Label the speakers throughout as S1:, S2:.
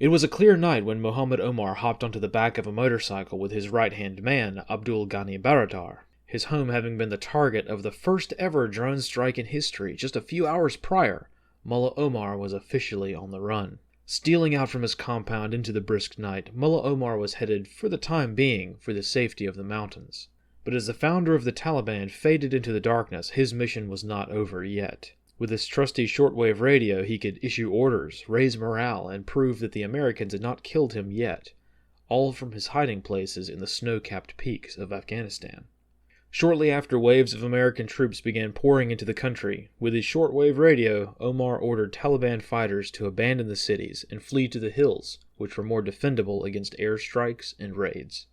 S1: It was a clear night when Mohammed Omar hopped onto the back of a motorcycle with his right-hand man, Abdul Ghani Baradar, his home having been the target of the first ever drone strike in history just a few hours prior. Mullah Omar was officially on the run. Stealing out from his compound into the brisk night, Mullah Omar was headed, for the time being, for the safety of the mountains. But as the founder of the Taliban faded into the darkness, his mission was not over yet. With his trusty shortwave radio, he could issue orders, raise morale, and prove that the Americans had not killed him yet, all from his hiding places in the snow-capped peaks of Afghanistan. Shortly after waves of American troops began pouring into the country, with his shortwave radio, Omar ordered Taliban fighters to abandon the cities and flee to the hills, which were more defendable against airstrikes and raids.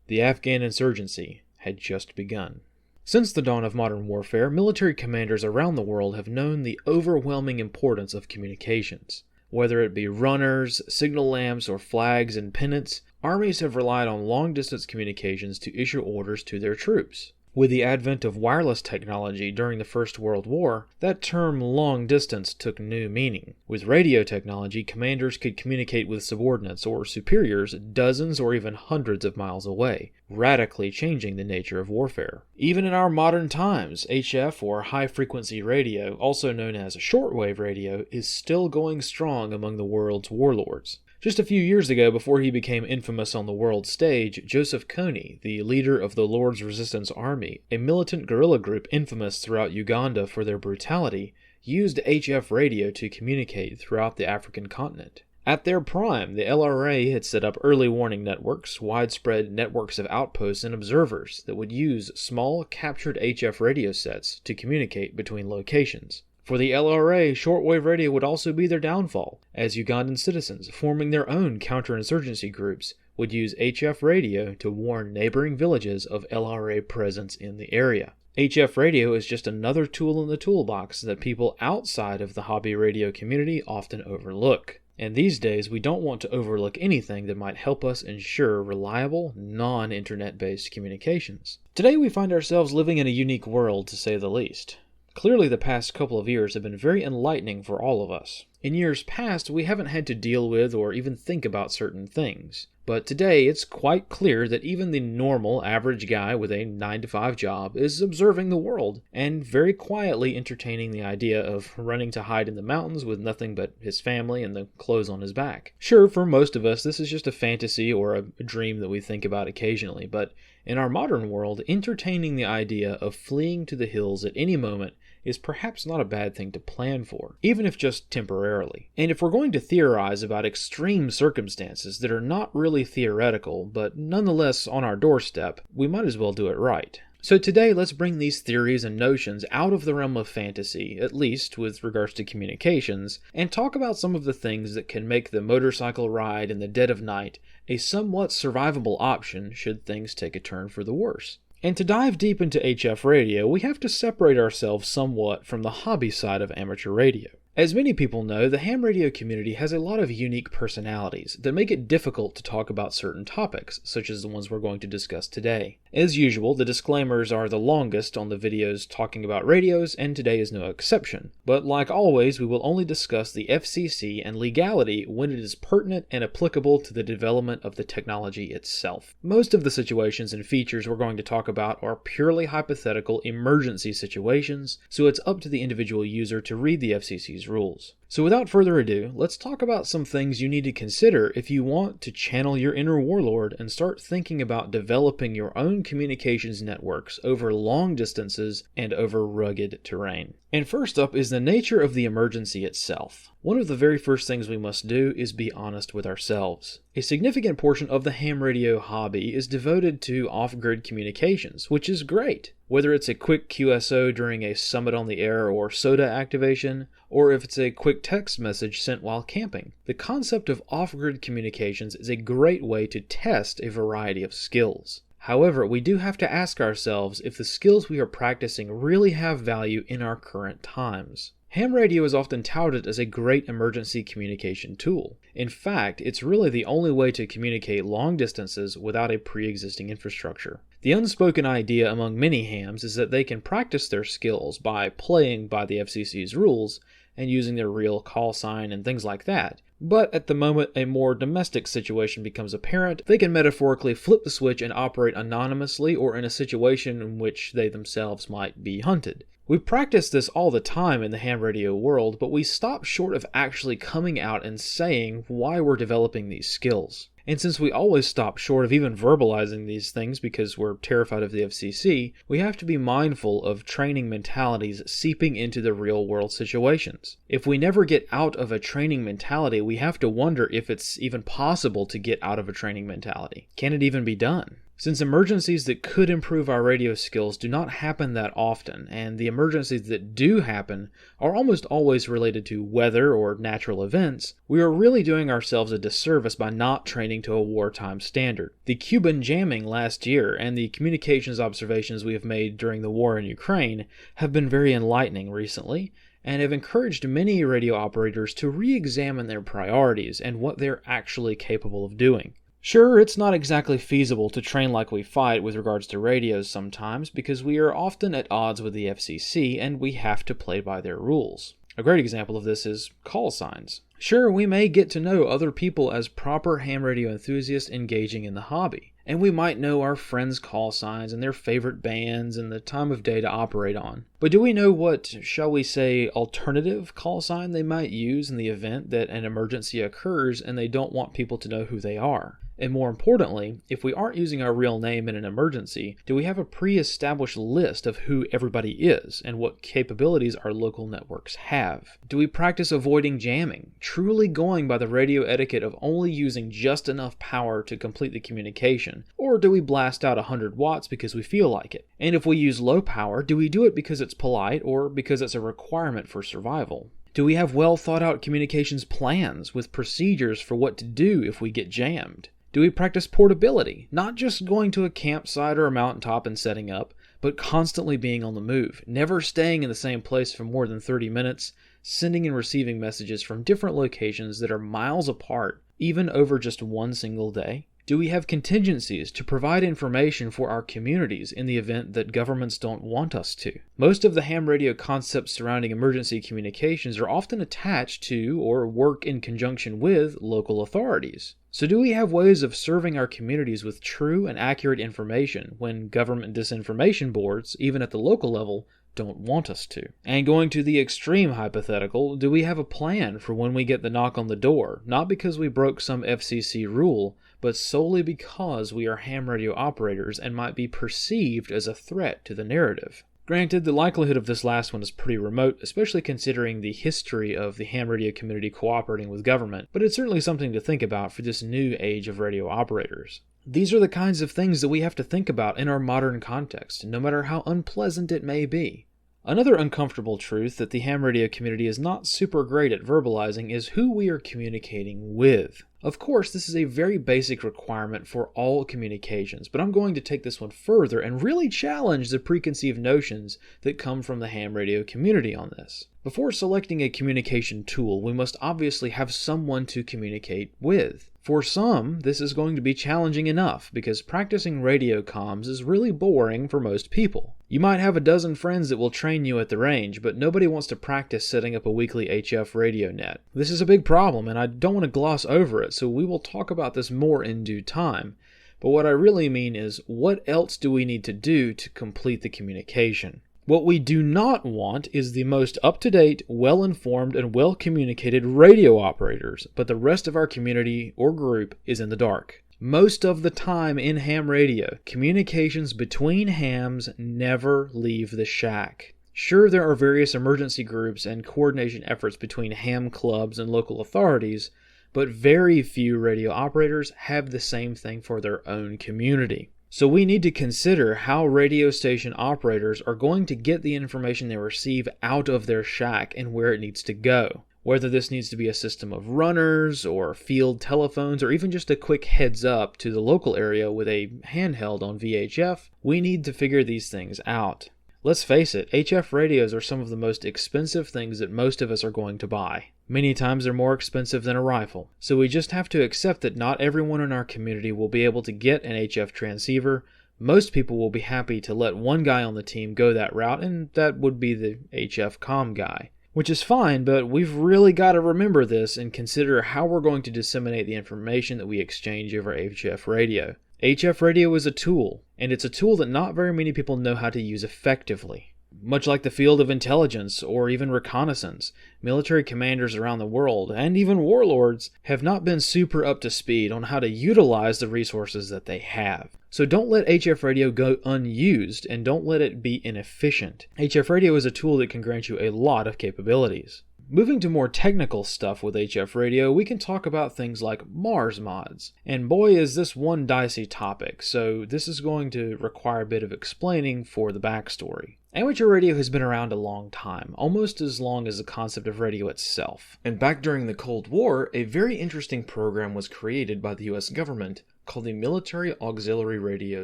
S1: The Afghan insurgency had just begun. Since the dawn of modern warfare, military commanders around the world have known the overwhelming importance of communications. Whether it be runners, signal lamps, or flags and pennants, armies have relied on long-distance communications to issue orders to their troops. With the advent of wireless technology during the First World War, that term long distance took new meaning. With radio technology, commanders could communicate with subordinates or superiors dozens or even hundreds of miles away, radically changing the nature of warfare. Even in our modern times, HF or high-frequency radio, also known as shortwave radio, is still going strong among the world's warlords. Just a few years ago, before he became infamous on the world stage, Joseph Kony, the leader of the Lord's Resistance Army, a militant guerrilla group infamous throughout Uganda for their brutality, used HF radio to communicate throughout the African continent. At their prime, the LRA had set up early warning networks, widespread networks of outposts and observers that would use small, captured HF radio sets to communicate between locations. For the LRA, shortwave radio would also be their downfall, as Ugandan citizens, forming their own counterinsurgency groups, would use HF radio to warn neighboring villages of LRA presence in the area. HF radio is just another tool in the toolbox that people outside of the hobby radio community often overlook. And these days, we don't want to overlook anything that might help us ensure reliable, non-internet-based communications. Today, we find ourselves living in a unique world, to say the least. Clearly, the past couple of years have been very enlightening for all of us. In years past, we haven't had to deal with or even think about certain things. But today, it's quite clear that even the normal, average guy with a 9-to-5 job is observing the world and very quietly entertaining the idea of running to hide in the mountains with nothing but his family and the clothes on his back. Sure, for most of us, this is just a fantasy or a dream that we think about occasionally, but in our modern world, entertaining the idea of fleeing to the hills at any moment is perhaps not a bad thing to plan for, even if just temporarily. And if we're going to theorize about extreme circumstances that are not really theoretical, but nonetheless on our doorstep, we might as well do it right. So today, let's bring these theories and notions out of the realm of fantasy, at least with regards to communications, and talk about some of the things that can make the motorcycle ride in the dead of night a somewhat survivable option should things take a turn for the worse. And to dive deep into HF radio, we have to separate ourselves somewhat from the hobby side of amateur radio. As many people know, the ham radio community has a lot of unique personalities that make it difficult to talk about certain topics, such as the ones we're going to discuss today. As usual, the disclaimers are the longest on the videos talking about radios, and today is no exception. But like always, we will only discuss the FCC and legality when it is pertinent and applicable to the development of the technology itself. Most of the situations and features we're going to talk about are purely hypothetical emergency situations, so it's up to the individual user to read the FCC's rules. So without further ado, let's talk about some things you need to consider if you want to channel your inner warlord and start thinking about developing your own communications networks over long distances and over rugged terrain. And first up is the nature of the emergency itself. One of the very first things we must do is be honest with ourselves. A significant portion of the ham radio hobby is devoted to off-grid communications, which is great. Whether it's a quick QSO during a summit on the air or SOTA activation, or if it's a quick text message sent while camping. The concept of off-grid communications is a great way to test a variety of skills. However, we do have to ask ourselves if the skills we are practicing really have value in our current times. Ham radio is often touted as a great emergency communication tool. In fact, it's really the only way to communicate long distances without a pre-existing infrastructure. The unspoken idea among many hams is that they can practice their skills by playing by the FCC's rules and using their real call sign and things like that, But at the moment a more domestic situation becomes apparent, they can metaphorically flip the switch and operate anonymously or in a situation in which they themselves might be hunted. We practice this all the time in the ham radio world, but we stop short of actually coming out and saying why we're developing these skills. And since we always stop short of even verbalizing these things because we're terrified of the FCC, we have to be mindful of training mentalities seeping into the real world situations. If we never get out of a training mentality, we have to wonder if it's even possible to get out of a training mentality. Can it even be done? Since emergencies that could improve our radio skills do not happen that often, and the emergencies that do happen are almost always related to weather or natural events, we are really doing ourselves a disservice by not training to a wartime standard. The Cuban jamming last year and the communications observations we have made during the war in Ukraine have been very enlightening recently, and have encouraged many radio operators to re-examine their priorities and what they're actually capable of doing. Sure, it's not exactly feasible to train like we fight with regards to radios sometimes because we are often at odds with the FCC and we have to play by their rules. A great example of this is call signs. Sure, we may get to know other people as proper ham radio enthusiasts engaging in the hobby, and we might know our friends' call signs and their favorite bands and the time of day to operate on. But do we know what, shall we say, alternative call sign they might use in the event that an emergency occurs and they don't want people to know who they are? And more importantly, if we aren't using our real name in an emergency, do we have a pre-established list of who everybody is and what capabilities our local networks have? Do we practice avoiding jamming, truly going by the radio etiquette of only using just enough power to complete the communication? Or do we blast out 100 watts because we feel like it? And if we use low power, do we do it because it's polite or because it's a requirement for survival? Do we have well thought out communications plans with procedures for what to do if we get jammed? Do we practice portability, not just going to a campsite or a mountaintop and setting up, but constantly being on the move, never staying in the same place for more than 30 minutes, sending and receiving messages from different locations that are miles apart, even over just one single day? Do we have contingencies to provide information for our communities in the event that governments don't want us to? Most of the ham radio concepts surrounding emergency communications are often attached to or work in conjunction with local authorities. So do we have ways of serving our communities with true and accurate information when government disinformation boards, even at the local level, don't want us to? And going to the extreme hypothetical, do we have a plan for when we get the knock on the door, not because we broke some FCC rule, but solely because we are ham radio operators and might be perceived as a threat to the narrative? Granted, the likelihood of this last one is pretty remote, especially considering the history of the ham radio community cooperating with government, but it's certainly something to think about for this new age of radio operators. These are the kinds of things that we have to think about in our modern context, no matter how unpleasant it may be. Another uncomfortable truth that the ham radio community is not super great at verbalizing is who we are communicating with. Of course, this is a very basic requirement for all communications, but I'm going to take this one further and really challenge the preconceived notions that come from the ham radio community on this. Before selecting a communication tool, we must obviously have someone to communicate with. For some, this is going to be challenging enough because practicing radio comms is really boring for most people. You might have a dozen friends that will train you at the range, but nobody wants to practice setting up a weekly HF radio net. This is a big problem, and I don't want to gloss over it, so we will talk about this more in due time. But what I really mean is, what else do we need to do to complete the communication? What we do not want is the most up-to-date, well-informed, and well-communicated radio operators, but the rest of our community or group is in the dark. Most of the time in ham radio, communications between hams never leave the shack. Sure, there are various emergency groups and coordination efforts between ham clubs and local authorities, but very few radio operators have the same thing for their own community. So we need to consider how radio station operators are going to get the information they receive out of their shack and where it needs to go. Whether this needs to be a system of runners or field telephones or even just a quick heads up to the local area with a handheld on VHF, we need to figure these things out. Let's face it, HF radios are some of the most expensive things that most of us are going to buy. Many times they're more expensive than a rifle, so we just have to accept that not everyone in our community will be able to get an HF transceiver. Most people will be happy to let one guy on the team go that route, and that would be the HF comm guy. Which is fine, but we've really got to remember this and consider how we're going to disseminate the information that we exchange over HF radio. HF radio is a tool, and it's a tool that not very many people know how to use effectively. Much like the field of intelligence or even reconnaissance, military commanders around the world, and even warlords, have not been super up to speed on how to utilize the resources that they have. So don't let HF radio go unused, and don't let it be inefficient. HF radio is a tool that can grant you a lot of capabilities. Moving to more technical stuff with HF radio, we can talk about things like Mars mods. And boy, is this one dicey topic, so this is going to require a bit of explaining for the backstory. Amateur radio has been around a long time, almost as long as the concept of radio itself. And back during the Cold War, a very interesting program was created by the US government called the Military Auxiliary Radio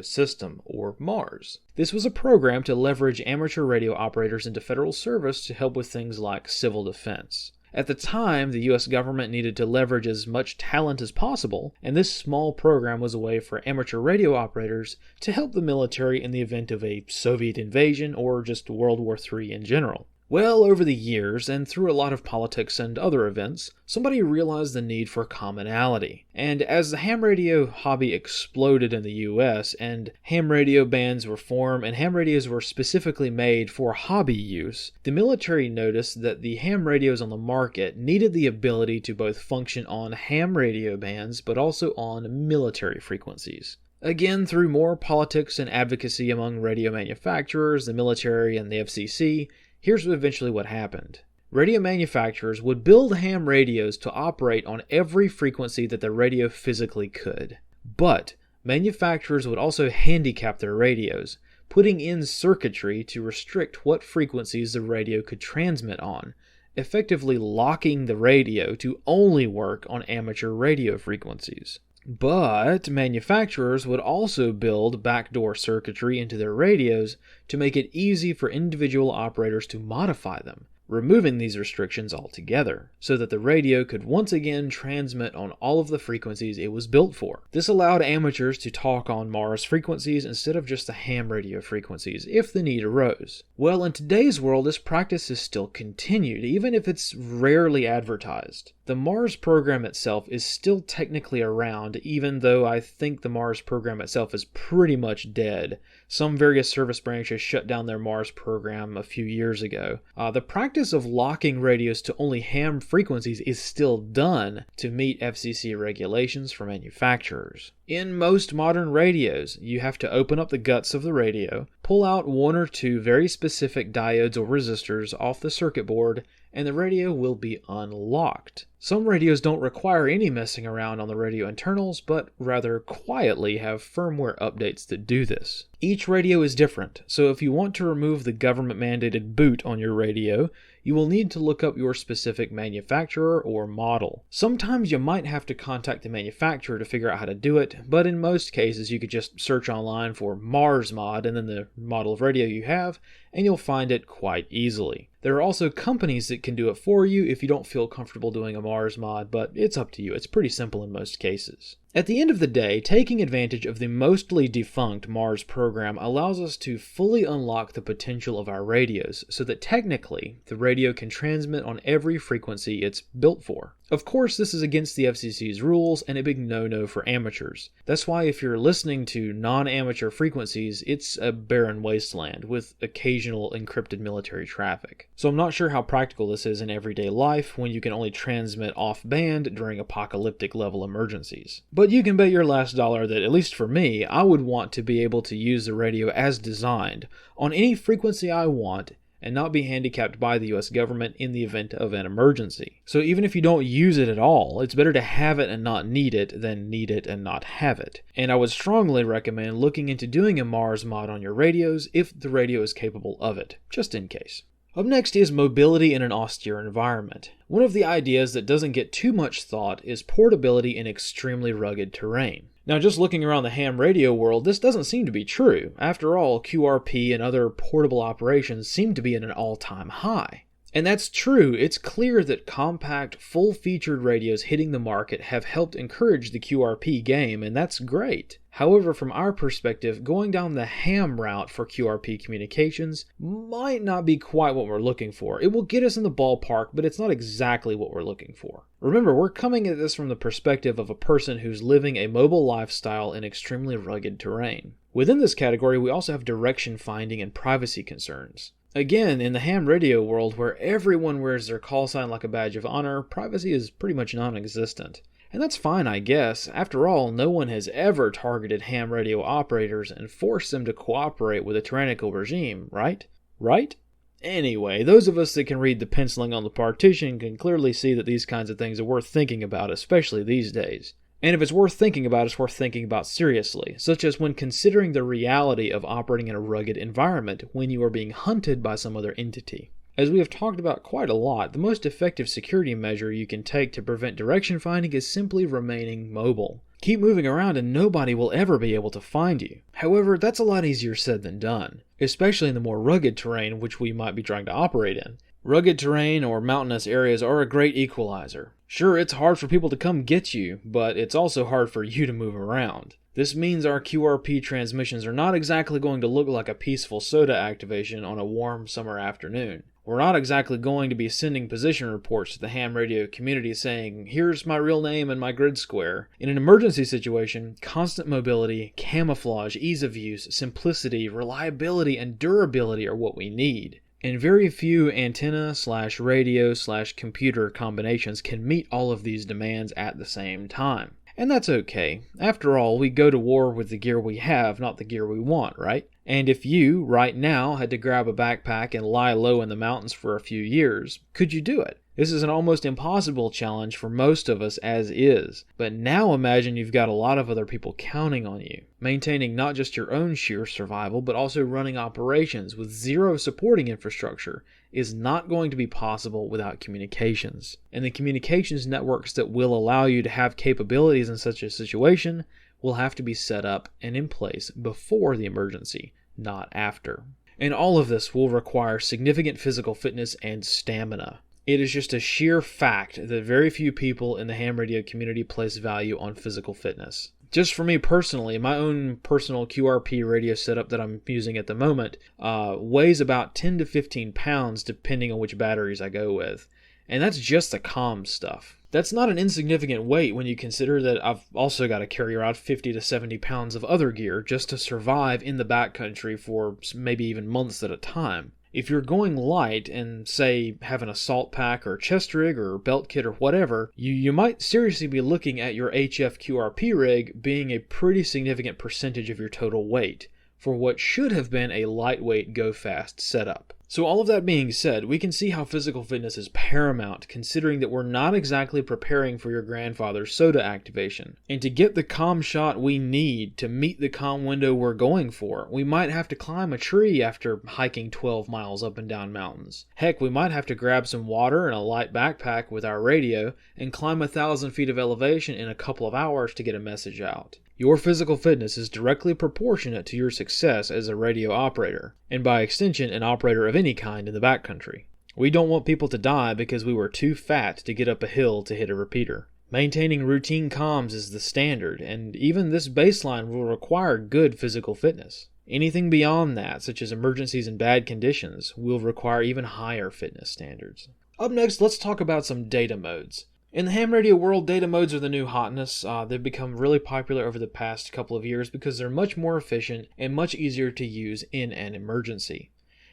S1: System, or MARS. This was a program to leverage amateur radio operators into federal service to help with things like civil defense. At the time, the US government needed to leverage as much talent as possible, and this small program was a way for amateur radio operators to help the military in the event of a Soviet invasion or just World War III in general. Well, over the years, and through a lot of politics and other events, somebody realized the need for commonality. And as the ham radio hobby exploded in the US, and ham radio bands were formed, and ham radios were specifically made for hobby use, the military noticed that the ham radios on the market needed the ability to both function on ham radio bands, but also on military frequencies. Again, through more politics and advocacy among radio manufacturers, the military, and the FCC, here's eventually what happened. Radio manufacturers would build ham radios to operate on every frequency that the radio physically could. But manufacturers would also handicap their radios, putting in circuitry to restrict what frequencies the radio could transmit on, effectively locking the radio to only work on amateur radio frequencies. But manufacturers would also build backdoor circuitry into their radios to make it easy for individual operators to modify them, removing these restrictions altogether, so that the radio could once again transmit on all of the frequencies it was built for. This allowed amateurs to talk on Mars frequencies instead of just the ham radio frequencies, if the need arose. Well, in today's world, this practice is still continued, even if it's rarely advertised. The Mars program itself is still technically around, even though I think the Mars program itself is pretty much dead. Some various service branches shut down their Mars program a few years ago. The practice of locking radios to only ham frequencies is still done to meet FCC regulations for manufacturers. In most modern radios, you have to open up the guts of the radio, pull out one or two very specific diodes or resistors off the circuit board, and the radio will be unlocked. Some radios don't require any messing around on the radio internals, but rather quietly have firmware updates that do this. Each radio is different, so if you want to remove the government-mandated boot on your radio, you will need to look up your specific manufacturer or model. Sometimes you might have to contact the manufacturer to figure out how to do it, but in most cases you could just search online for Mars mod and then the model of radio you have, and you'll find it quite easily. There are also companies that can do it for you if you don't feel comfortable doing a Mars mod, but it's up to you. It's pretty simple in most cases. At the end of the day, taking advantage of the mostly defunct Mars program allows us to fully unlock the potential of our radios, so that technically the radio can transmit on every frequency it's built for. Of course, this is against the FCC's rules and a big no-no for amateurs. That's why if you're listening to non-amateur frequencies, it's a barren wasteland with occasional encrypted military traffic. So I'm not sure how practical this is in everyday life when you can only transmit off-band during apocalyptic level emergencies. But you can bet your last dollar that, at least for me, I would want to be able to use the radio as designed on any frequency I want and not be handicapped by the US government in the event of an emergency. So even if you don't use it at all, it's better to have it and not need it than need it and not have it. And I would strongly recommend looking into doing a Mars mod on your radios if the radio is capable of it, just in case. Up next is mobility in an austere environment. One of the ideas that doesn't get too much thought is portability in extremely rugged terrain. Now, just looking around the ham radio world, this doesn't seem to be true. After all, QRP and other portable operations seem to be at an all-time high. And that's true. It's clear that compact, full-featured radios hitting the market have helped encourage the QRP game, and that's great. However, from our perspective, going down the ham route for QRP communications might not be quite what we're looking for. It will get us in the ballpark, but it's not exactly what we're looking for. Remember, we're coming at this from the perspective of a person who's living a mobile lifestyle in extremely rugged terrain. Within this category, we also have direction finding and privacy concerns. Again, in the ham radio world, where everyone wears their call sign like a badge of honor, privacy is pretty much non-existent. And that's fine, I guess. After all, no one has ever targeted ham radio operators and forced them to cooperate with a tyrannical regime, right? Right? Anyway, those of us that can read the penciling on the partition can clearly see that these kinds of things are worth thinking about, especially these days. And if it's worth thinking about, it's worth thinking about seriously, such as when considering the reality of operating in a rugged environment when you are being hunted by some other entity. As we have talked about quite a lot, the most effective security measure you can take to prevent direction finding is simply remaining mobile. Keep moving around and nobody will ever be able to find you. However, that's a lot easier said than done, especially in the more rugged terrain which we might be trying to operate in. Rugged terrain or mountainous areas are a great equalizer. Sure, it's hard for people to come get you, but it's also hard for you to move around. This means our QRP transmissions are not exactly going to look like a peaceful soda activation on a warm summer afternoon. We're not exactly going to be sending position reports to the ham radio community saying, "Here's my real name and my grid square." In an emergency situation, constant mobility, camouflage, ease of use, simplicity, reliability, and durability are what we need. And very few antenna/radio/computer combinations can meet all of these demands at the same time. And that's okay. After all, we go to war with the gear we have, not the gear we want, right? And if you, right now, had to grab a backpack and lie low in the mountains for a few years, could you do it? This is an almost impossible challenge for most of us as is. But now imagine you've got a lot of other people counting on you, maintaining not just your own sheer survival, but also running operations with zero supporting infrastructure is not going to be possible without communications. And the communications networks that will allow you to have capabilities in such a situation will have to be set up and in place before the emergency, not after. And all of this will require significant physical fitness and stamina. It is just a sheer fact that very few people in the ham radio community place value on physical fitness. Just for me personally, my own personal QRP radio setup that I'm using at the moment weighs about 10 to 15 pounds depending on which batteries I go with. And that's just the comm stuff. That's not an insignificant weight when you consider that I've also got to carry around 50 to 70 pounds of other gear just to survive in the backcountry for maybe even months at a time. If you're going light and, say, have an assault pack or chest rig or belt kit or whatever, you might seriously be looking at your HF QRP rig being a pretty significant percentage of your total weight for what should have been a lightweight go-fast setup. So all of that being said, we can see how physical fitness is paramount, considering that we're not exactly preparing for your grandfather's soda activation. And to get the comm shot we need to meet the comm window we're going for, we might have to climb a tree after hiking 12 miles up and down mountains. Heck, we might have to grab some water and a light backpack with our radio and climb 1,000 feet of elevation in a couple of hours to get a message out. Your physical fitness is directly proportionate to your success as a radio operator, and by extension, an operator of any kind in the backcountry. We don't want people to die because we were too fat to get up a hill to hit a repeater. Maintaining routine comms is the standard, and even this baseline will require good physical fitness. Anything beyond that, such as emergencies and bad conditions, will require even higher fitness standards. Up next, let's talk about some data modes. In the ham radio world, data modes are the new hotness. They've become really popular over the past couple of years because they're much more efficient and much easier to use in an emergency.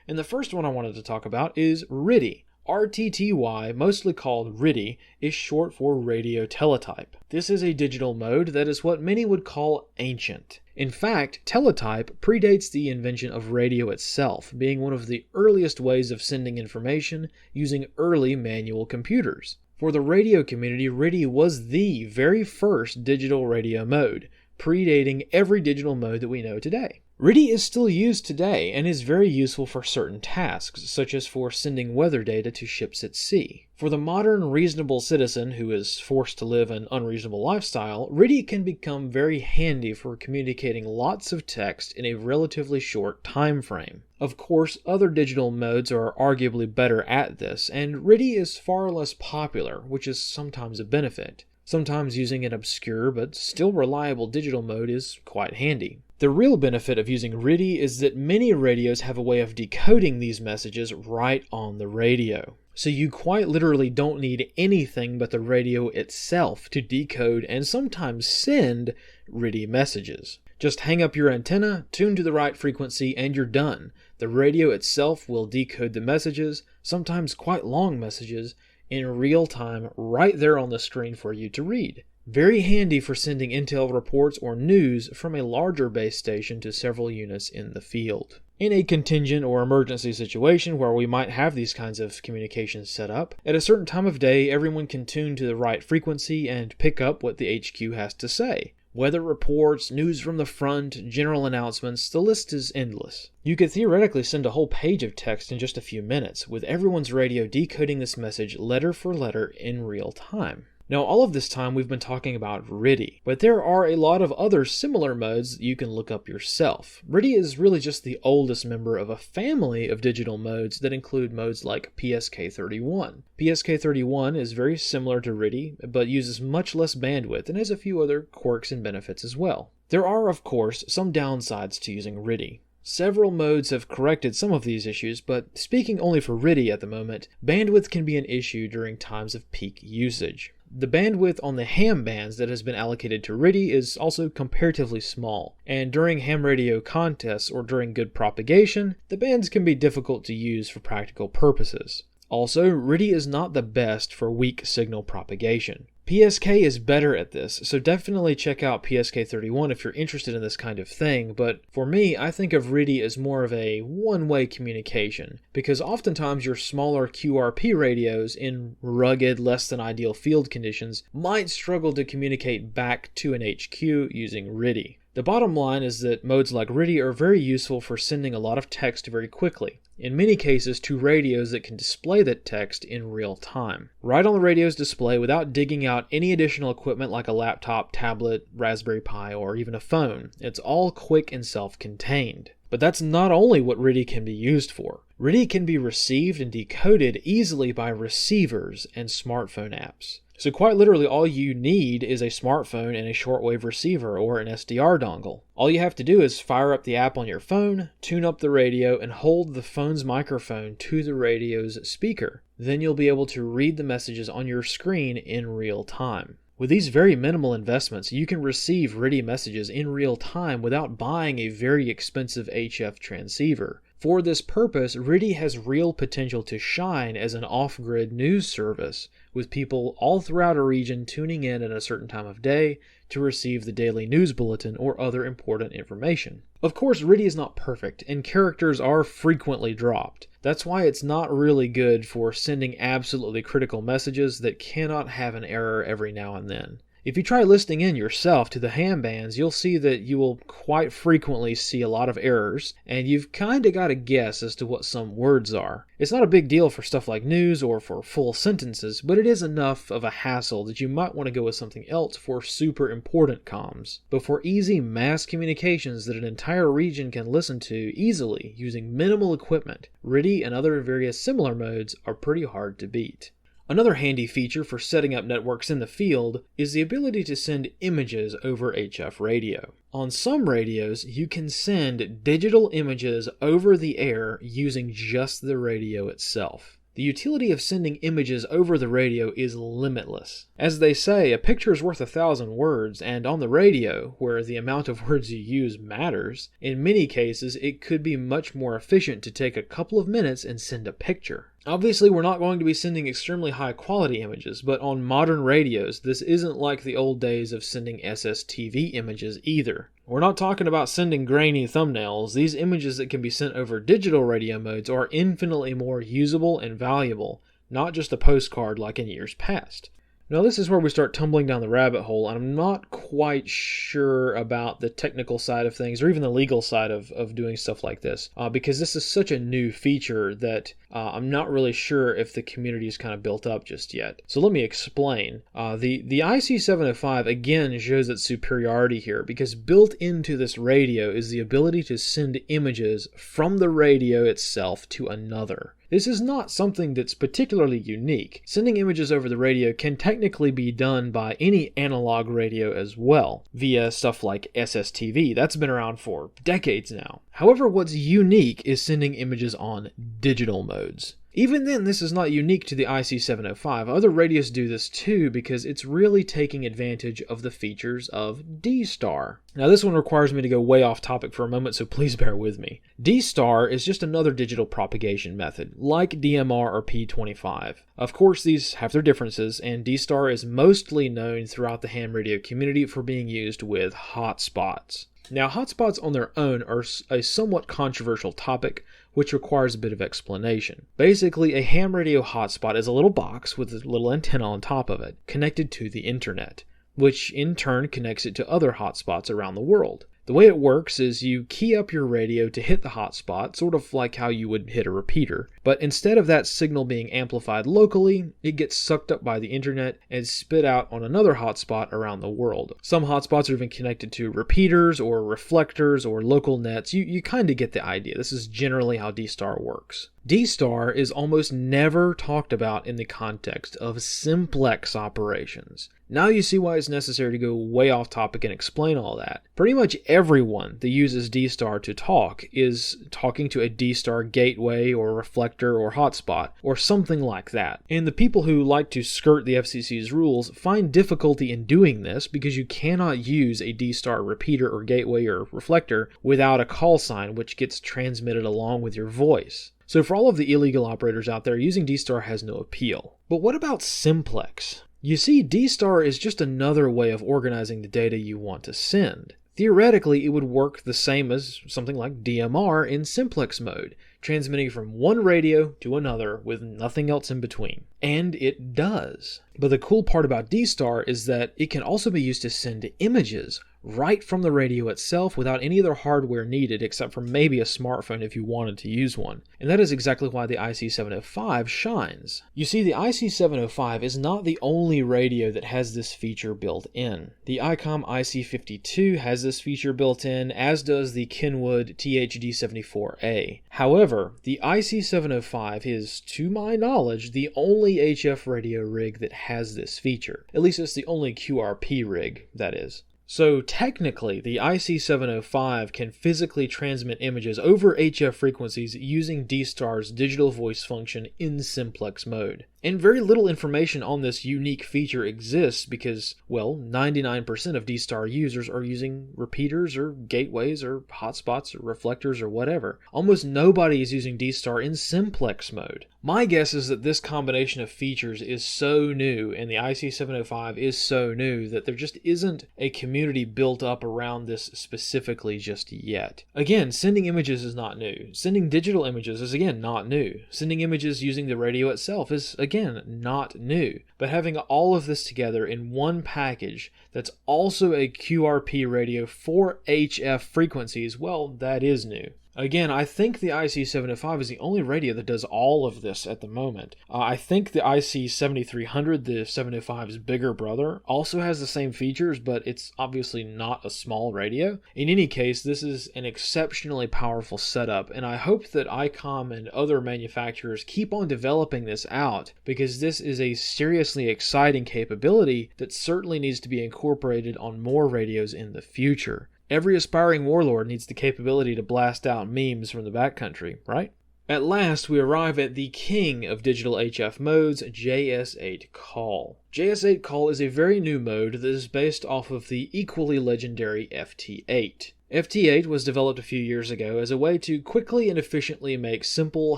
S1: And the first one I wanted to talk about is RTTY. RTTY, mostly called RTTY, is short for radio teletype. This is a digital mode that is what many would call ancient. In fact, teletype predates the invention of radio itself, being one of the earliest ways of sending information using early manual computers. For the radio community, RTTY was the very first digital radio mode, predating every digital mode that we know today. RTTY is still used today and is very useful for certain tasks, such as for sending weather data to ships at sea. For the modern reasonable citizen who is forced to live an unreasonable lifestyle, RTTY can become very handy for communicating lots of text in a relatively short time frame. Of course, other digital modes are arguably better at this, and RTTY is far less popular, which is sometimes a benefit. Sometimes using an obscure but still reliable digital mode is quite handy. The real benefit of using RTTY is that many radios have a way of decoding these messages right on the radio. So you quite literally don't need anything but the radio itself to decode and sometimes send RTTY messages. Just hang up your antenna, tune to the right frequency, and you're done. The radio itself will decode the messages, sometimes quite long messages, in real time right there on the screen for you to read. Very handy for sending intel reports or news from a larger base station to several units in the field. In a contingent or emergency situation where we might have these kinds of communications set up, at a certain time of day everyone can tune to the right frequency and pick up what the HQ has to say. Weather reports, news from the front, general announcements, the list is endless. You could theoretically send a whole page of text in just a few minutes, with everyone's radio decoding this message letter for letter in real time. Now, all of this time we've been talking about RTTY, but there are a lot of other similar modes that you can look up yourself. RTTY is really just the oldest member of a family of digital modes that include modes like PSK31. PSK31 is very similar to RTTY, but uses much less bandwidth and has a few other quirks and benefits as well. There are, of course, some downsides to using RTTY. Several modes have corrected some of these issues, but speaking only for RTTY at the moment, bandwidth can be an issue during times of peak usage. The bandwidth on the ham bands that has been allocated to RTTY is also comparatively small, and during ham radio contests or during good propagation, the bands can be difficult to use for practical purposes. Also, RTTY is not the best for weak signal propagation. PSK is better at this, so definitely check out PSK31 if you're interested in this kind of thing, but for me, I think of RTTY as more of a one-way communication, because oftentimes your smaller QRP radios in rugged, less than ideal field conditions might struggle to communicate back to an HQ using RTTY. The bottom line is that modes like RTTY are very useful for sending a lot of text very quickly, in many cases to radios that can display that text in real time. Right on the radio's display without digging out any additional equipment like a laptop, tablet, Raspberry Pi, or even a phone. It's all quick and self-contained. But that's not only what RTTY can be used for. RTTY can be received and decoded easily by receivers and smartphone apps. So quite literally all you need is a smartphone and a shortwave receiver or an SDR dongle. All you have to do is fire up the app on your phone, tune up the radio, and hold the phone's microphone to the radio's speaker. Then you'll be able to read the messages on your screen in real time. With these very minimal investments, you can receive RTTY messages in real time without buying a very expensive HF transceiver. For this purpose, RTTY has real potential to shine as an off-grid news service, with people all throughout a region tuning in at a certain time of day to receive the daily news bulletin or other important information. Of course, RTTY is not perfect, and characters are frequently dropped. That's why it's not really good for sending absolutely critical messages that cannot have an error every now and then. If you try listening in yourself to the ham bands, you'll see that you will quite frequently see a lot of errors, and you've kinda got to guess as to what some words are. It's not a big deal for stuff like news or for full sentences, but it is enough of a hassle that you might want to go with something else for super important comms. But for easy mass communications that an entire region can listen to easily using minimal equipment, RTTY and other various similar modes are pretty hard to beat. Another handy feature for setting up networks in the field is the ability to send images over HF radio. On some radios, you can send digital images over the air using just the radio itself. The utility of sending images over the radio is limitless. As they say, a picture is worth 1,000 words, and on the radio, where the amount of words you use matters, in many cases it could be much more efficient to take a couple of minutes and send a picture. Obviously, we're not going to be sending extremely high quality images, but on modern radios, this isn't like the old days of sending SSTV images either. We're not talking about sending grainy thumbnails. These images that can be sent over digital radio modes are infinitely more usable and valuable, not just a postcard like in years past. Now this is where we start tumbling down the rabbit hole, and I'm not quite sure about the technical side of things or even the legal side of doing stuff like this, because this is such a new feature that I'm not really sure if the community is kind of built up just yet. So let me explain. The IC705 again shows its superiority here because built into this radio is the ability to send images from the radio itself to another. This is not something that's particularly unique. Sending images over the radio can technically be done by any analog radio as well, via stuff like SSTV. That's been around for decades now. However, what's unique is sending images on digital modes. Even then, this is not unique to the IC705. Other radios do this too because it's really taking advantage of the features of D-Star. Now this one requires me to go way off topic for a moment, so please bear with me. D-Star is just another digital propagation method, like DMR or P25. Of course, these have their differences, and D-Star is mostly known throughout the ham radio community for being used with hotspots. Now, hotspots on their own are a somewhat controversial topic, which requires a bit of explanation. Basically, a ham radio hotspot is a little box with a little antenna on top of it, connected to the internet, which in turn connects it to other hotspots around the world. The way it works is you key up your radio to hit the hotspot, sort of like how you would hit a repeater. But instead of that signal being amplified locally, it gets sucked up by the internet and spit out on another hotspot around the world. Some hotspots are even connected to repeaters or reflectors or local nets. You kind of get the idea. This is generally how D-Star works. D-Star is almost never talked about in the context of simplex operations. Now you see why it's necessary to go way off topic and explain all that. Pretty much everyone that uses D-Star to talk is talking to a D-Star gateway or reflector or hotspot or something like that. And the people who like to skirt the FCC's rules find difficulty in doing this because you cannot use a D-Star repeater or gateway or reflector without a call sign which gets transmitted along with your voice. So for all of the illegal operators out there, using D-Star has no appeal. But what about simplex? You see, D-Star is just another way of organizing the data you want to send. Theoretically, it would work the same as something like DMR in simplex mode, transmitting from one radio to another with nothing else in between. And it does. But the cool part about D-Star is that it can also be used to send images right from the radio itself without any other hardware needed except for maybe a smartphone if you wanted to use one. And that is exactly why the IC705 shines. You see, the IC705 is not the only radio that has this feature built in. The ICOM IC52 has this feature built in, as does the Kenwood THD74A. However, the IC705 is, to my knowledge, the only HF radio rig that has this feature. At least it's the only QRP rig, that is. So technically, the IC705 can physically transmit images over HF frequencies using D-Star's digital voice function in simplex mode. And very little information on this unique feature exists because, well, 99% of D-Star users are using repeaters or gateways or hotspots or reflectors or whatever. Almost nobody is using D-Star in simplex mode. My guess is that this combination of features is so new and the IC705 is so new that there just isn't a community built up around this specifically just yet. Again, sending images is not new. Sending digital images is again not new. Sending images using the radio itself is again not new. But having all of this together in one package that's also a QRP radio for HF frequencies, well, that is new. Again, I think the IC705 is the only radio that does all of this at the moment. I think the IC7300, the 705's bigger brother, also has the same features, but it's obviously not a small radio. In any case, this is an exceptionally powerful setup, and I hope that ICOM and other manufacturers keep on developing this out, because this is a seriously exciting capability that certainly needs to be incorporated on more radios in the future. Every aspiring warlord needs the capability to blast out memes from the backcountry, right? At last, we arrive at the king of digital HF modes, JS8 Call. JS8 Call is a very new mode that is based off of the equally legendary FT8. FT8 was developed a few years ago as a way to quickly and efficiently make simple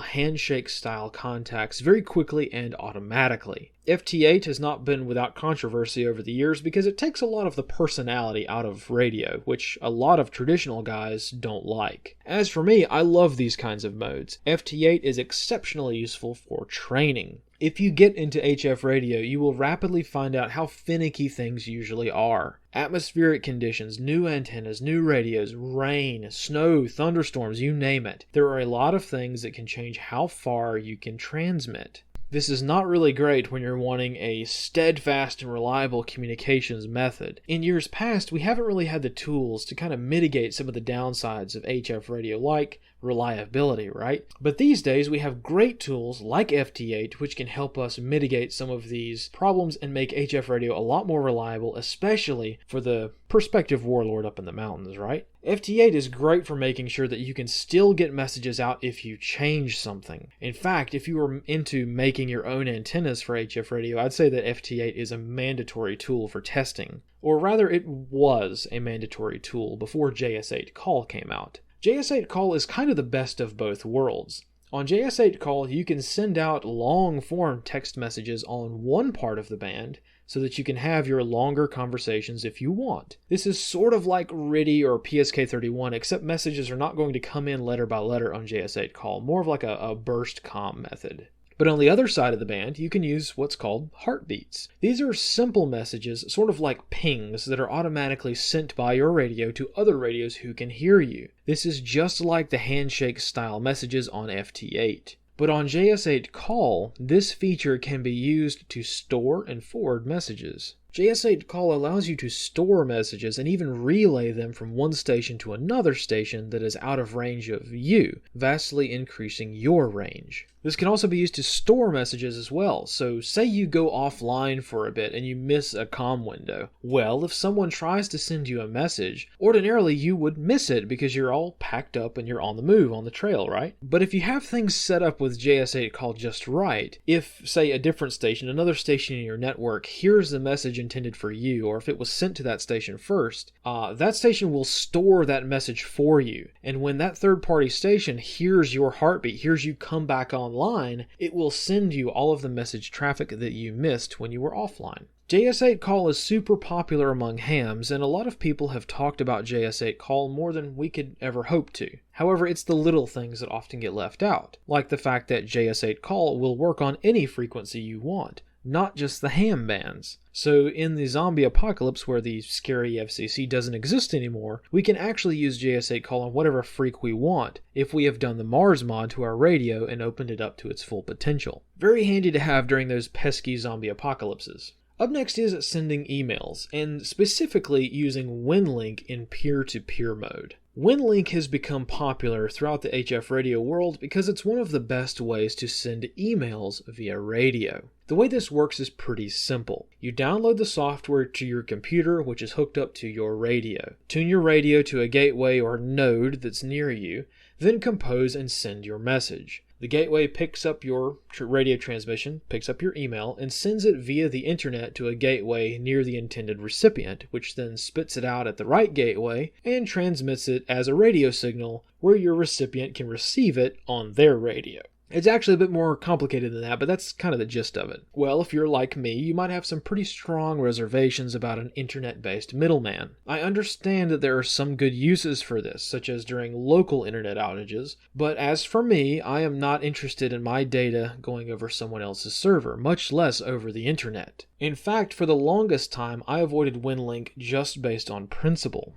S1: handshake-style contacts very quickly and automatically. FT8 has not been without controversy over the years because it takes a lot of the personality out of radio, which a lot of traditional guys don't like. As for me, I love these kinds of modes. FT8 is exceptionally useful for training. If you get into HF radio, you will rapidly find out how finicky things usually are. Atmospheric conditions, new antennas, new radios, rain, snow, thunderstorms, you name it. There are a lot of things that can change how far you can transmit. This is not really great when you're wanting a steadfast and reliable communications method. In years past, we haven't really had the tools to kind of mitigate some of the downsides of HF radio, like reliability, right? But these days, we have great tools like FT8, which can help us mitigate some of these problems and make HF radio a lot more reliable, especially for the prospective warlord up in the mountains, right? FT8 is great for making sure that you can still get messages out if you change something. In fact, if you were into making your own antennas for HF radio, I'd say that FT8 is a mandatory tool for testing. Or rather, it was a mandatory tool before JS8 Call came out. JS8 Call is kind of the best of both worlds. On JS8 Call, you can send out long-form text messages on one part of the band so that you can have your longer conversations if you want. This is sort of like RTTY or PSK31, except messages are not going to come in letter by letter on JS8 Call, more of like a burst comm method. But on the other side of the band, you can use what's called heartbeats. These are simple messages, sort of like pings, that are automatically sent by your radio to other radios who can hear you. This is just like the handshake-style messages on FT8. But on JS8 Call, this feature can be used to store and forward messages. JS8 Call allows you to store messages and even relay them from one station to another station that is out of range of you, vastly increasing your range. This can also be used to store messages as well. So say you go offline for a bit and you miss a comm window. Well, if someone tries to send you a message, ordinarily you would miss it because you're all packed up and you're on the move on the trail, right? But if you have things set up with JS8 Call just right, if, say, a different station, another station in your network hears the message intended for you, or if it was sent to that station first, that station will store that message for you. And when that third-party station hears your heartbeat, hears you come back online, it will send you all of the message traffic that you missed when you were offline. JS8 Call is super popular among hams, and a lot of people have talked about JS8 Call more than we could ever hope to. However, it's the little things that often get left out, like the fact that JS8 Call will work on any frequency you want, not just the ham bands. So in the zombie apocalypse where the scary FCC doesn't exist anymore, we can actually use JS8 Call on whatever freak we want if we have done the Mars mod to our radio and opened it up to its full potential. Very handy to have during those pesky zombie apocalypses. Up next is sending emails, and specifically using Winlink in peer-to-peer mode. Winlink has become popular throughout the HF radio world because it's one of the best ways to send emails via radio. The way this works is pretty simple. You download the software to your computer, which is hooked up to your radio. Tune your radio to a gateway or node that's near you, then compose and send your message. The gateway picks up your radio transmission, picks up your email, and sends it via the internet to a gateway near the intended recipient, which then spits it out at the right gateway and transmits it as a radio signal where your recipient can receive it on their radio. It's actually a bit more complicated than that, but that's kind of the gist of it. Well, if you're like me, you might have some pretty strong reservations about an internet-based middleman. I understand that there are some good uses for this, such as during local internet outages, but as for me, I am not interested in my data going over someone else's server, much less over the internet. In fact, for the longest time, I avoided Winlink just based on principle.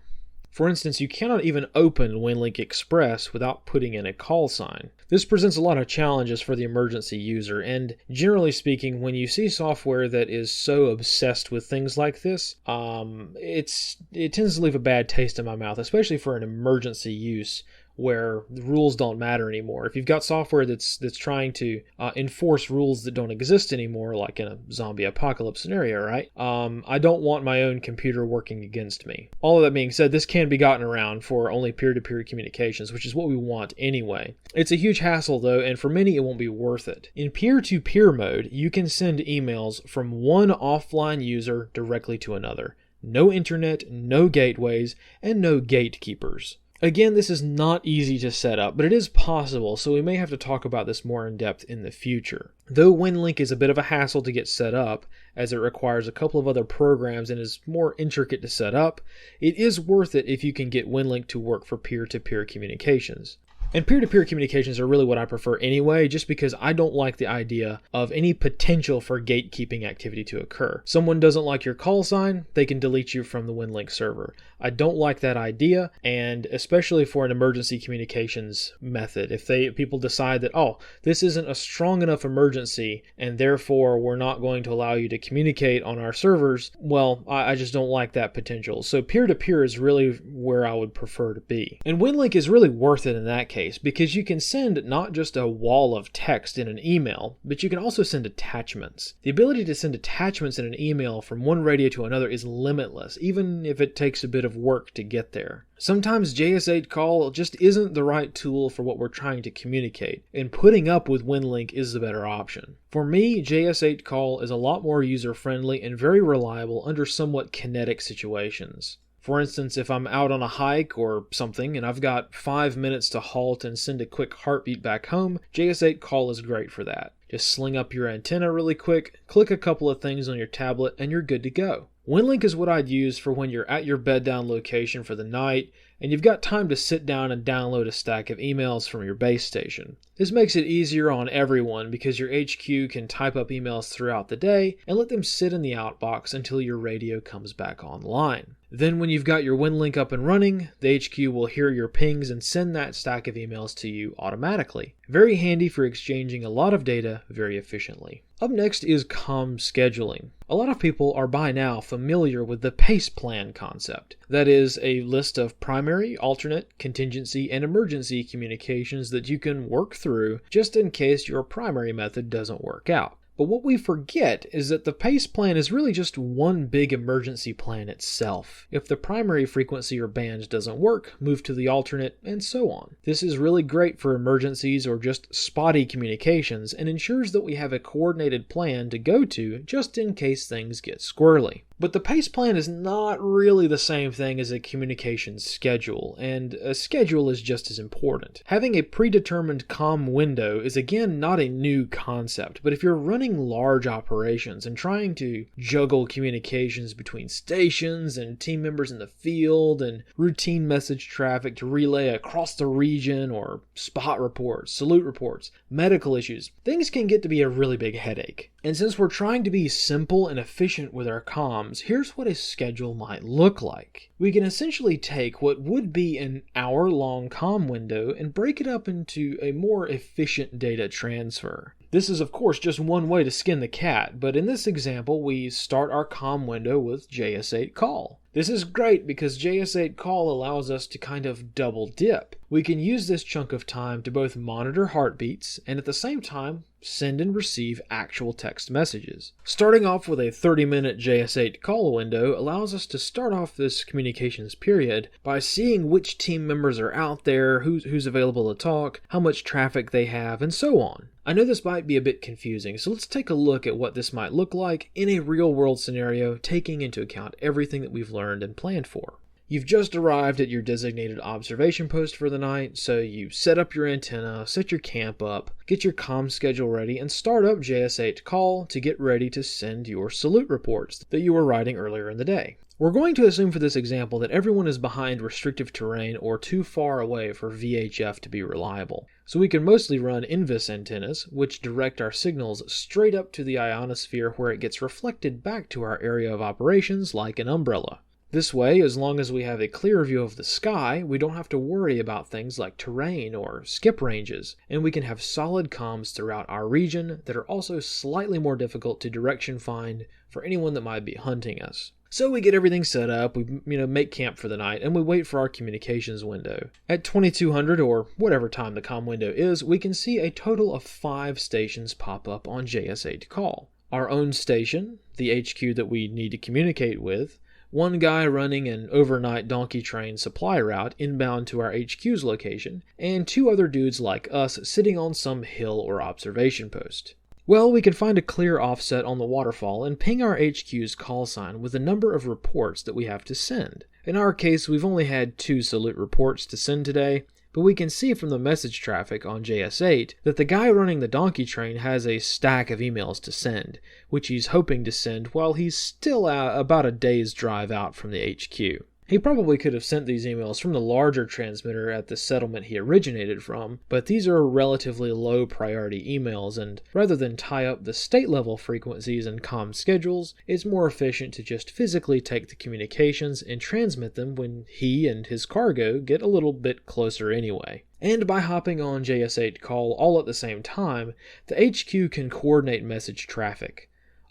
S1: For instance, you cannot even open Winlink Express without putting in a call sign. This presents a lot of challenges for the emergency user, and generally speaking, when you see software that is so obsessed with things like this, it tends to leave a bad taste in my mouth, especially for an emergency use where the rules don't matter anymore. If you've got software that's trying to enforce rules that don't exist anymore, like in a zombie apocalypse scenario, right? I don't want my own computer working against me. All of that being said, this can be gotten around for only peer-to-peer communications, which is what we want anyway. It's a huge hassle though, and for many it won't be worth it. In peer-to-peer mode, you can send emails from one offline user directly to another. No internet, no gateways, and no gatekeepers. Again, this is not easy to set up, but it is possible, so we may have to talk about this more in depth in the future. Though Winlink is a bit of a hassle to get set up, as it requires a couple of other programs and is more intricate to set up, it is worth it if you can get Winlink to work for peer-to-peer communications. And peer-to-peer communications are really what I prefer anyway, just because I don't like the idea of any potential for gatekeeping activity to occur. Someone doesn't like your call sign, they can delete you from the Winlink server. I don't like that idea, and especially for an emergency communications method. If people decide that, oh, this isn't a strong enough emergency, and therefore we're not going to allow you to communicate on our servers, well, I just don't like that potential. So peer-to-peer is really where I would prefer to be. And Winlink is really worth it in that case, because you can send not just a wall of text in an email, but you can also send attachments. The ability to send attachments in an email from one radio to another is limitless, even if it takes a bit of work to get there. Sometimes JS8 call just isn't the right tool for what we're trying to communicate, and putting up with Winlink is the better option. For me, JS8 call is a lot more user-friendly and very reliable under somewhat kinetic situations. For instance, if I'm out on a hike or something and I've got 5 minutes to halt and send a quick heartbeat back home, JS8 call is great for that. Just sling up your antenna really quick, click a couple of things on your tablet, and you're good to go. Winlink is what I'd use for when you're at your bed down location for the night and you've got time to sit down and download a stack of emails from your base station. This makes it easier on everyone because your HQ can type up emails throughout the day and let them sit in the outbox until your radio comes back online. Then when you've got your Winlink up and running, the HQ will hear your pings and send that stack of emails to you automatically. Very handy for exchanging a lot of data very efficiently. Up next is Comm Scheduling. A lot of people are by now familiar with the PACE plan concept. That is a list of primary, alternate, contingency, and emergency communications that you can work through just in case your primary method doesn't work out. But what we forget is that the PACE plan is really just one big emergency plan itself. If the primary frequency or band doesn't work, move to the alternate, and so on. This is really great for emergencies or just spotty communications and ensures that we have a coordinated plan to go to just in case things get squirrely. But the PACE plan is not really the same thing as a communications schedule, and a schedule is just as important. Having a predetermined comm window is again not a new concept, but if you're running large operations and trying to juggle communications between stations and team members in the field and routine message traffic to relay across the region or spot reports, salute reports, medical issues, things can get to be a really big headache. And since we're trying to be simple and efficient with our comms, here's what a schedule might look like. We can essentially take what would be an hour-long comm window and break it up into a more efficient data transfer. This is of course just one way to skin the cat, but in this example we start our comm window with JS8 call. This is great because JS8 call allows us to kind of double dip. We can use this chunk of time to both monitor heartbeats and at the same time send and receive actual text messages. Starting off with a 30-minute JS8 call window allows us to start off this communications period by seeing which team members are out there, who's available to talk, how much traffic they have, and so on. I know this might be a bit confusing, so let's take a look at what this might look like in a real-world scenario, taking into account everything that we've learned and planned for. You've just arrived at your designated observation post for the night, so you set up your antenna, set your camp up, get your comm schedule ready, and start up JS8 call to get ready to send your salute reports that you were writing earlier in the day. We're going to assume for this example that everyone is behind restrictive terrain or too far away for VHF to be reliable. So we can mostly run INVIS antennas, which direct our signals straight up to the ionosphere where it gets reflected back to our area of operations like an umbrella. This way, as long as we have a clear view of the sky, we don't have to worry about things like terrain or skip ranges, and we can have solid comms throughout our region that are also slightly more difficult to direction find for anyone that might be hunting us. So we get everything set up, we make camp for the night, and we wait for our communications window. At 2200 or whatever time the comm window is, we can see a total of 5 stations pop up on JS8 call. Our own station, the HQ that we need to communicate with, one guy running an overnight donkey train supply route inbound to our HQ's location, and 2 other dudes like us sitting on some hill or observation post. Well, we can find a clear offset on the waterfall and ping our HQ's call sign with the number of reports that we have to send. In our case, we've only had 2 salute reports to send today, but we can see from the message traffic on JS8 that the guy running the donkey train has a stack of emails to send, which he's hoping to send while he's still about a day's drive out from the HQ. He probably could have sent these emails from the larger transmitter at the settlement he originated from, but these are relatively low priority emails, and rather than tie up the state level frequencies and comm schedules, it's more efficient to just physically take the communications and transmit them when he and his cargo get a little bit closer anyway. And by hopping on JS8 call all at the same time, the HQ can coordinate message traffic.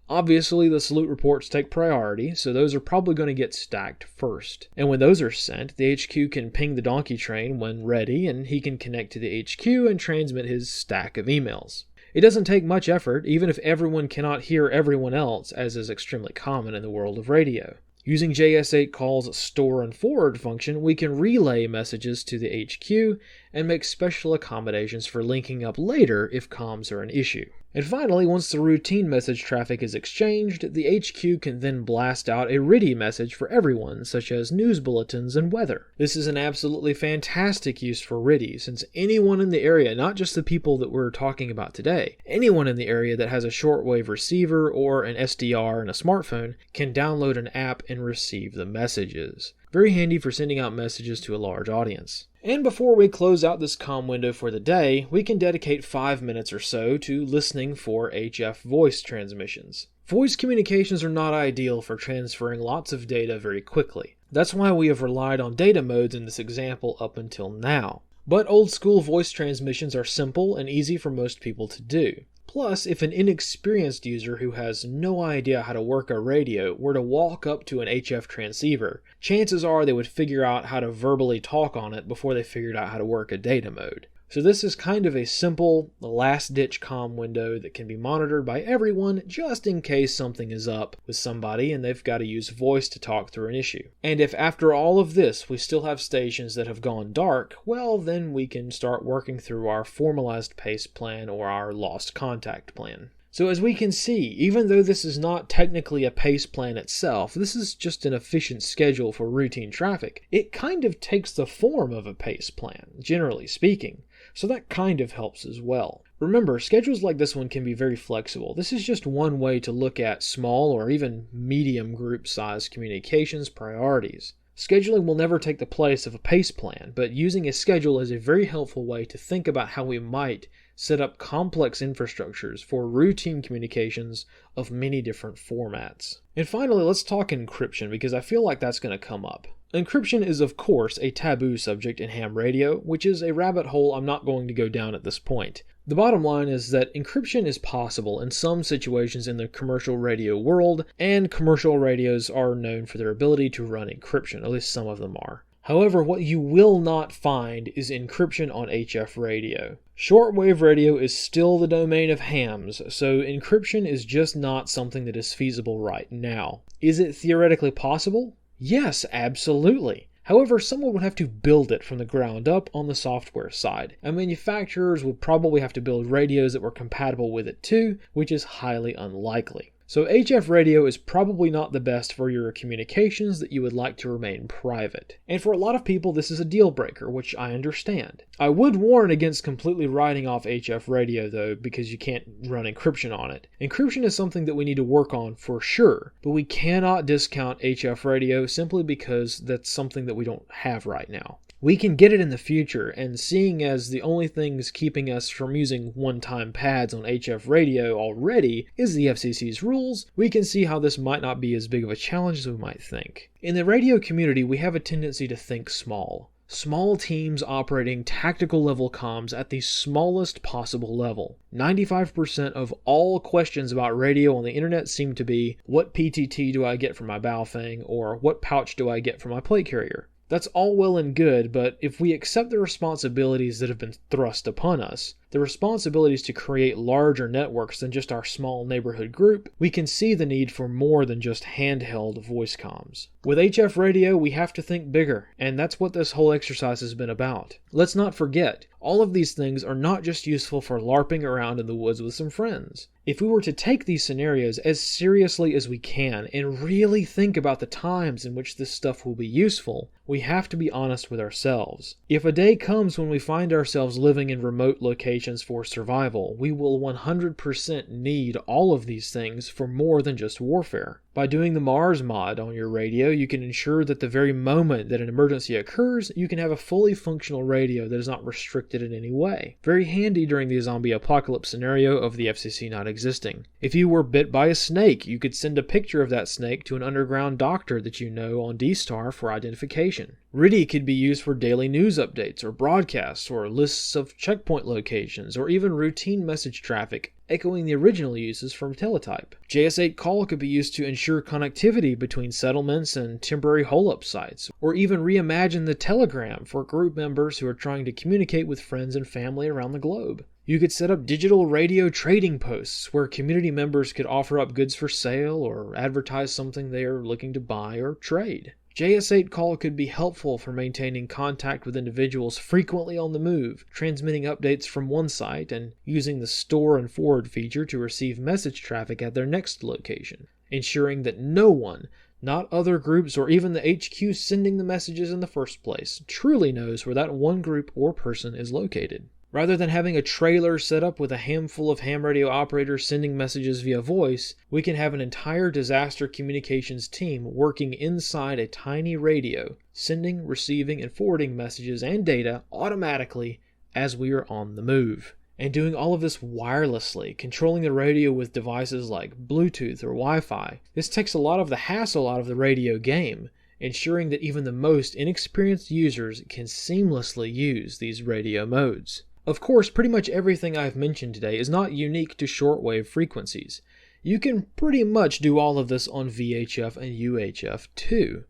S1: Obviously, the salute reports take priority, so those are probably going to get stacked first. And when those are sent, the HQ can ping the donkey train when ready, and he can connect to the HQ and transmit his stack of emails. It doesn't take much effort, even if everyone cannot hear everyone else, as is extremely common in the world of radio. Using JS8 call's store and forward function, we can relay messages to the HQ and make special accommodations for linking up later if comms are an issue. And finally, once the routine message traffic is exchanged, the HQ can then blast out a RTTY message for everyone, such as news bulletins and weather. This is an absolutely fantastic use for RTTY, since anyone in the area, not just the people that we're talking about today, anyone in the area that has a shortwave receiver or an SDR and a smartphone can download an app and receive the messages. Very handy for sending out messages to a large audience. And before we close out this comm window for the day, we can dedicate 5 minutes or so to listening for HF voice transmissions. Voice communications are not ideal for transferring lots of data very quickly. That's why we have relied on data modes in this example up until now. But old school voice transmissions are simple and easy for most people to do. Plus, if an inexperienced user who has no idea how to work a radio were to walk up to an HF transceiver, chances are they would figure out how to verbally talk on it before they figured out how to work a data mode. So this is kind of a simple, last-ditch comm window that can be monitored by everyone just in case something is up with somebody and they've got to use voice to talk through an issue. And if after all of this we still have stations that have gone dark, well then we can start working through our formalized PACE plan or our lost contact plan. So as we can see, even though this is not technically a PACE plan itself, this is just an efficient schedule for routine traffic. It kind of takes the form of a PACE plan, generally speaking. So that kind of helps as well. Remember, schedules like this one can be very flexible. This is just one way to look at small or even medium group size communications priorities. Scheduling will never take the place of a PACE plan, but using a schedule is a very helpful way to think about how we might set up complex infrastructures for routine communications of many different formats. And finally, let's talk encryption, because I feel like that's going to come up. Encryption is of course a taboo subject in ham radio, which is a rabbit hole I'm not going to go down at this point. The bottom line is that encryption is possible in some situations in the commercial radio world, and commercial radios are known for their ability to run encryption, at least some of them are. However, what you will not find is encryption on HF radio. Shortwave radio is still the domain of hams, so encryption is just not something that is feasible right now. Is it theoretically possible? Yes, absolutely. However, someone would have to build it from the ground up on the software side, and manufacturers would probably have to build radios that were compatible with it too, which is highly unlikely. So HF radio is probably not the best for your communications that you would like to remain private. And for a lot of people this is a deal breaker, which I understand. I would warn against completely writing off HF radio though, because you can't run encryption on it. Encryption is something that we need to work on for sure, but we cannot discount HF radio simply because that's something that we don't have right now. We can get it in the future, and seeing as the only things keeping us from using one-time pads on HF radio already is the FCC's rules, we can see how this might not be as big of a challenge as we might think. In the radio community, we have a tendency to think small. Small teams operating tactical level comms at the smallest possible level. 95% of all questions about radio on the internet seem to be, what PTT do I get from my Baofeng, or what pouch do I get from my plate carrier? That's all well and good, but if we accept the responsibilities that have been thrust upon us, the responsibilities to create larger networks than just our small neighborhood group, we can see the need for more than just handheld voice comms. With HF radio, we have to think bigger, and that's what this whole exercise has been about. Let's not forget, all of these things are not just useful for LARPing around in the woods with some friends. If we were to take these scenarios as seriously as we can and really think about the times in which this stuff will be useful, we have to be honest with ourselves. If a day comes when we find ourselves living in remote locations for survival, we will 100% need all of these things for more than just warfare. By doing the Mars mod on your radio, you can ensure that the very moment that an emergency occurs, you can have a fully functional radio that is not restricted in any way. Very handy during the zombie apocalypse scenario of the FCC not existing. If you were bit by a snake, you could send a picture of that snake to an underground doctor that you know on D-Star for identification. RTTY could be used for daily news updates or broadcasts or lists of checkpoint locations or even routine message traffic, echoing the original uses from Teletype. JS8 call could be used to ensure connectivity between settlements and temporary hole-up sites, or even reimagine the Telegram for group members who are trying to communicate with friends and family around the globe. You could set up digital radio trading posts where community members could offer up goods for sale or advertise something they are looking to buy or trade. JS8 call could be helpful for maintaining contact with individuals frequently on the move, transmitting updates from one site and using the store and forward feature to receive message traffic at their next location, ensuring that no one, not other groups or even the HQ sending the messages in the first place, truly knows where that one group or person is located. Rather than having a trailer set up with a handful of ham radio operators sending messages via voice, we can have an entire disaster communications team working inside a tiny radio, sending, receiving, and forwarding messages and data automatically as we are on the move. And doing all of this wirelessly, controlling the radio with devices like Bluetooth or Wi-Fi. This takes a lot of the hassle out of the radio game, ensuring that even the most inexperienced users can seamlessly use these radio modes. Of course, pretty much everything I've mentioned today is not unique to shortwave frequencies. You can pretty much do all of this on VHF and UHF too.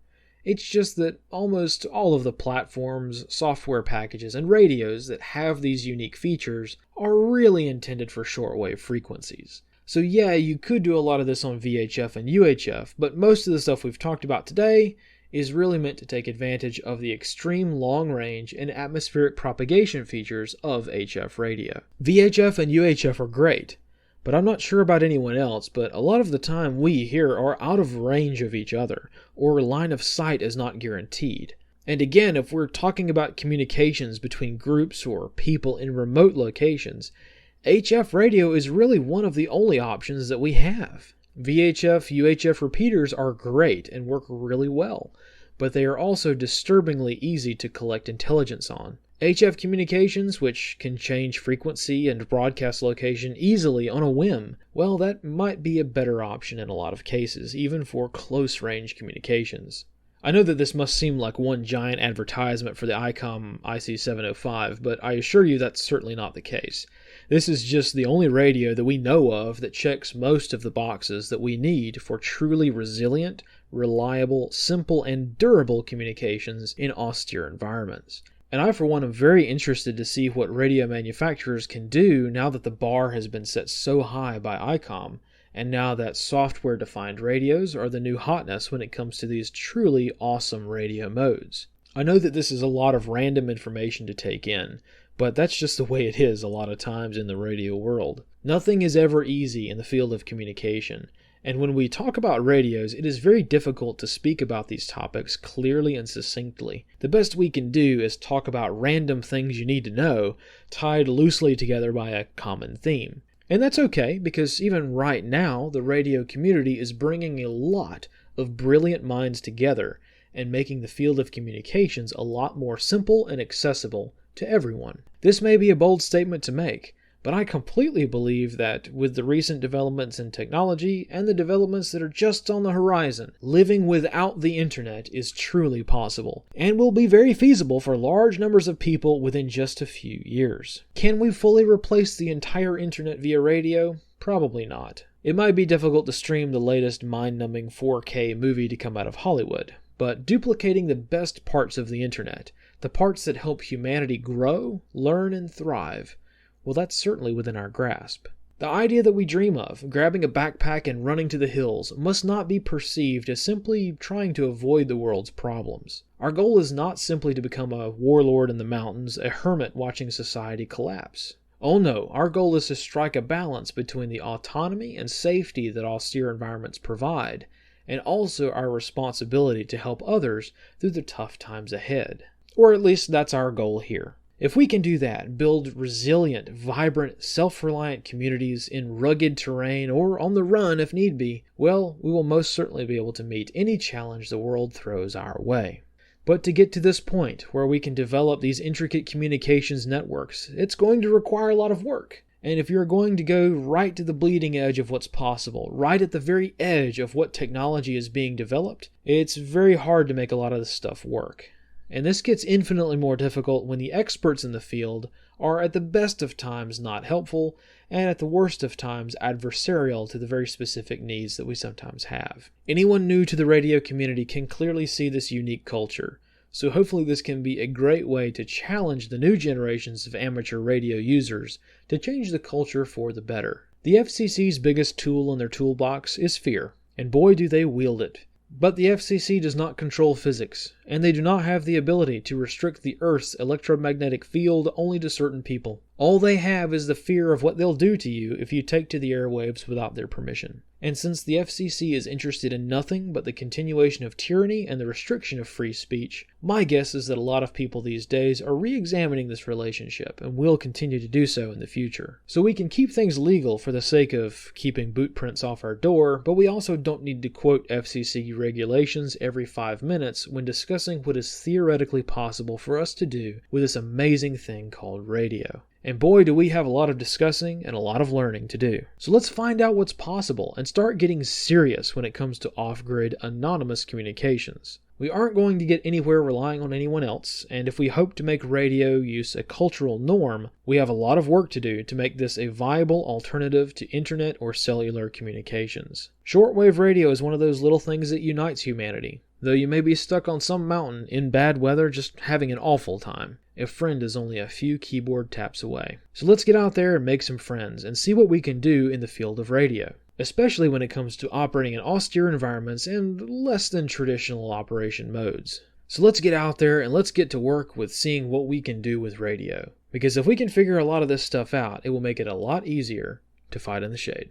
S1: It's just that almost all of the platforms, software packages, and radios that have these unique features are really intended for shortwave frequencies. So yeah, you could do a lot of this on VHF and UHF, but most of the stuff we've talked about today is really meant to take advantage of the extreme long range and atmospheric propagation features of HF radio. VHF and UHF are great, but I'm not sure about anyone else, but a lot of the time we here are out of range of each other, or line of sight is not guaranteed. And again, if we're talking about communications between groups or people in remote locations, HF radio is really one of the only options that we have. VHF, UHF repeaters are great and work really well, but they are also disturbingly easy to collect intelligence on. HF communications, which can change frequency and broadcast location easily on a whim, well, that might be a better option in a lot of cases, even for close-range communications. I know that this must seem like one giant advertisement for the ICOM IC705, but I assure you that's certainly not the case. This is just the only radio that we know of that checks most of the boxes that we need for truly resilient, reliable, simple, and durable communications in austere environments. And I, for one, am very interested to see what radio manufacturers can do now that the bar has been set so high by ICOM, and now that software-defined radios are the new hotness when it comes to these truly awesome radio modes. I know that this is a lot of random information to take in, but that's just the way it is a lot of times in the radio world. Nothing is ever easy in the field of communication, and when we talk about radios, it is very difficult to speak about these topics clearly and succinctly. The best we can do is talk about random things you need to know, tied loosely together by a common theme. And that's okay, because even right now, the radio community is bringing a lot of brilliant minds together and making the field of communications a lot more simple and accessible to everyone. This may be a bold statement to make, but I completely believe that with the recent developments in technology and the developments that are just on the horizon, living without the internet is truly possible, and will be very feasible for large numbers of people within just a few years. Can we fully replace the entire internet via radio? Probably not. It might be difficult to stream the latest mind-numbing 4K movie to come out of Hollywood, but duplicating the best parts of the internet, the parts that help humanity grow, learn, and thrive, Well, that's certainly within our grasp. The idea that we dream of, grabbing a backpack and running to the hills, must not be perceived as simply trying to avoid the world's problems. Our goal is not simply to become a warlord in the mountains, a hermit watching society collapse. Oh no, our goal is to strike a balance between the autonomy and safety that austere environments provide, and also our responsibility to help others through the tough times ahead. Or at least that's our goal here. If we can do that, build resilient, vibrant, self-reliant communities in rugged terrain or on the run if need be, well, we will most certainly be able to meet any challenge the world throws our way. But to get to this point where we can develop these intricate communications networks, it's going to require a lot of work. And if you're going to go right to the bleeding edge of what's possible, right at the very edge of what technology is being developed, it's very hard to make a lot of this stuff work. And this gets infinitely more difficult when the experts in the field are at the best of times not helpful, and at the worst of times adversarial to the very specific needs that we sometimes have. Anyone new to the radio community can clearly see this unique culture, so hopefully this can be a great way to challenge the new generations of amateur radio users to change the culture for the better. The FCC's biggest tool in their toolbox is fear, and boy do they wield it. But the FCC does not control physics, and they do not have the ability to restrict the Earth's electromagnetic field only to certain people. All they have is the fear of what they'll do to you if you take to the airwaves without their permission. And since the FCC is interested in nothing but the continuation of tyranny and the restriction of free speech, my guess is that a lot of people these days are re-examining this relationship and will continue to do so in the future. So we can keep things legal for the sake of keeping boot prints off our door, but we also don't need to quote FCC regulations every 5 minutes when discussing what is theoretically possible for us to do with this amazing thing called radio. And boy, do we have a lot of discussing and a lot of learning to do. So let's find out what's possible and start getting serious when it comes to off-grid anonymous communications. We aren't going to get anywhere relying on anyone else, and if we hope to make radio use a cultural norm, we have a lot of work to do to make this a viable alternative to internet or cellular communications. Shortwave radio is one of those little things that unites humanity. Though you may be stuck on some mountain in bad weather just having an awful time, a friend is only a few keyboard taps away. So let's get out there and make some friends and see what we can do in the field of radio, especially when it comes to operating in austere environments and less than traditional operation modes. So let's get out there and let's get to work with seeing what we can do with radio, because if we can figure a lot of this stuff out, it will make it a lot easier to fight in the shade.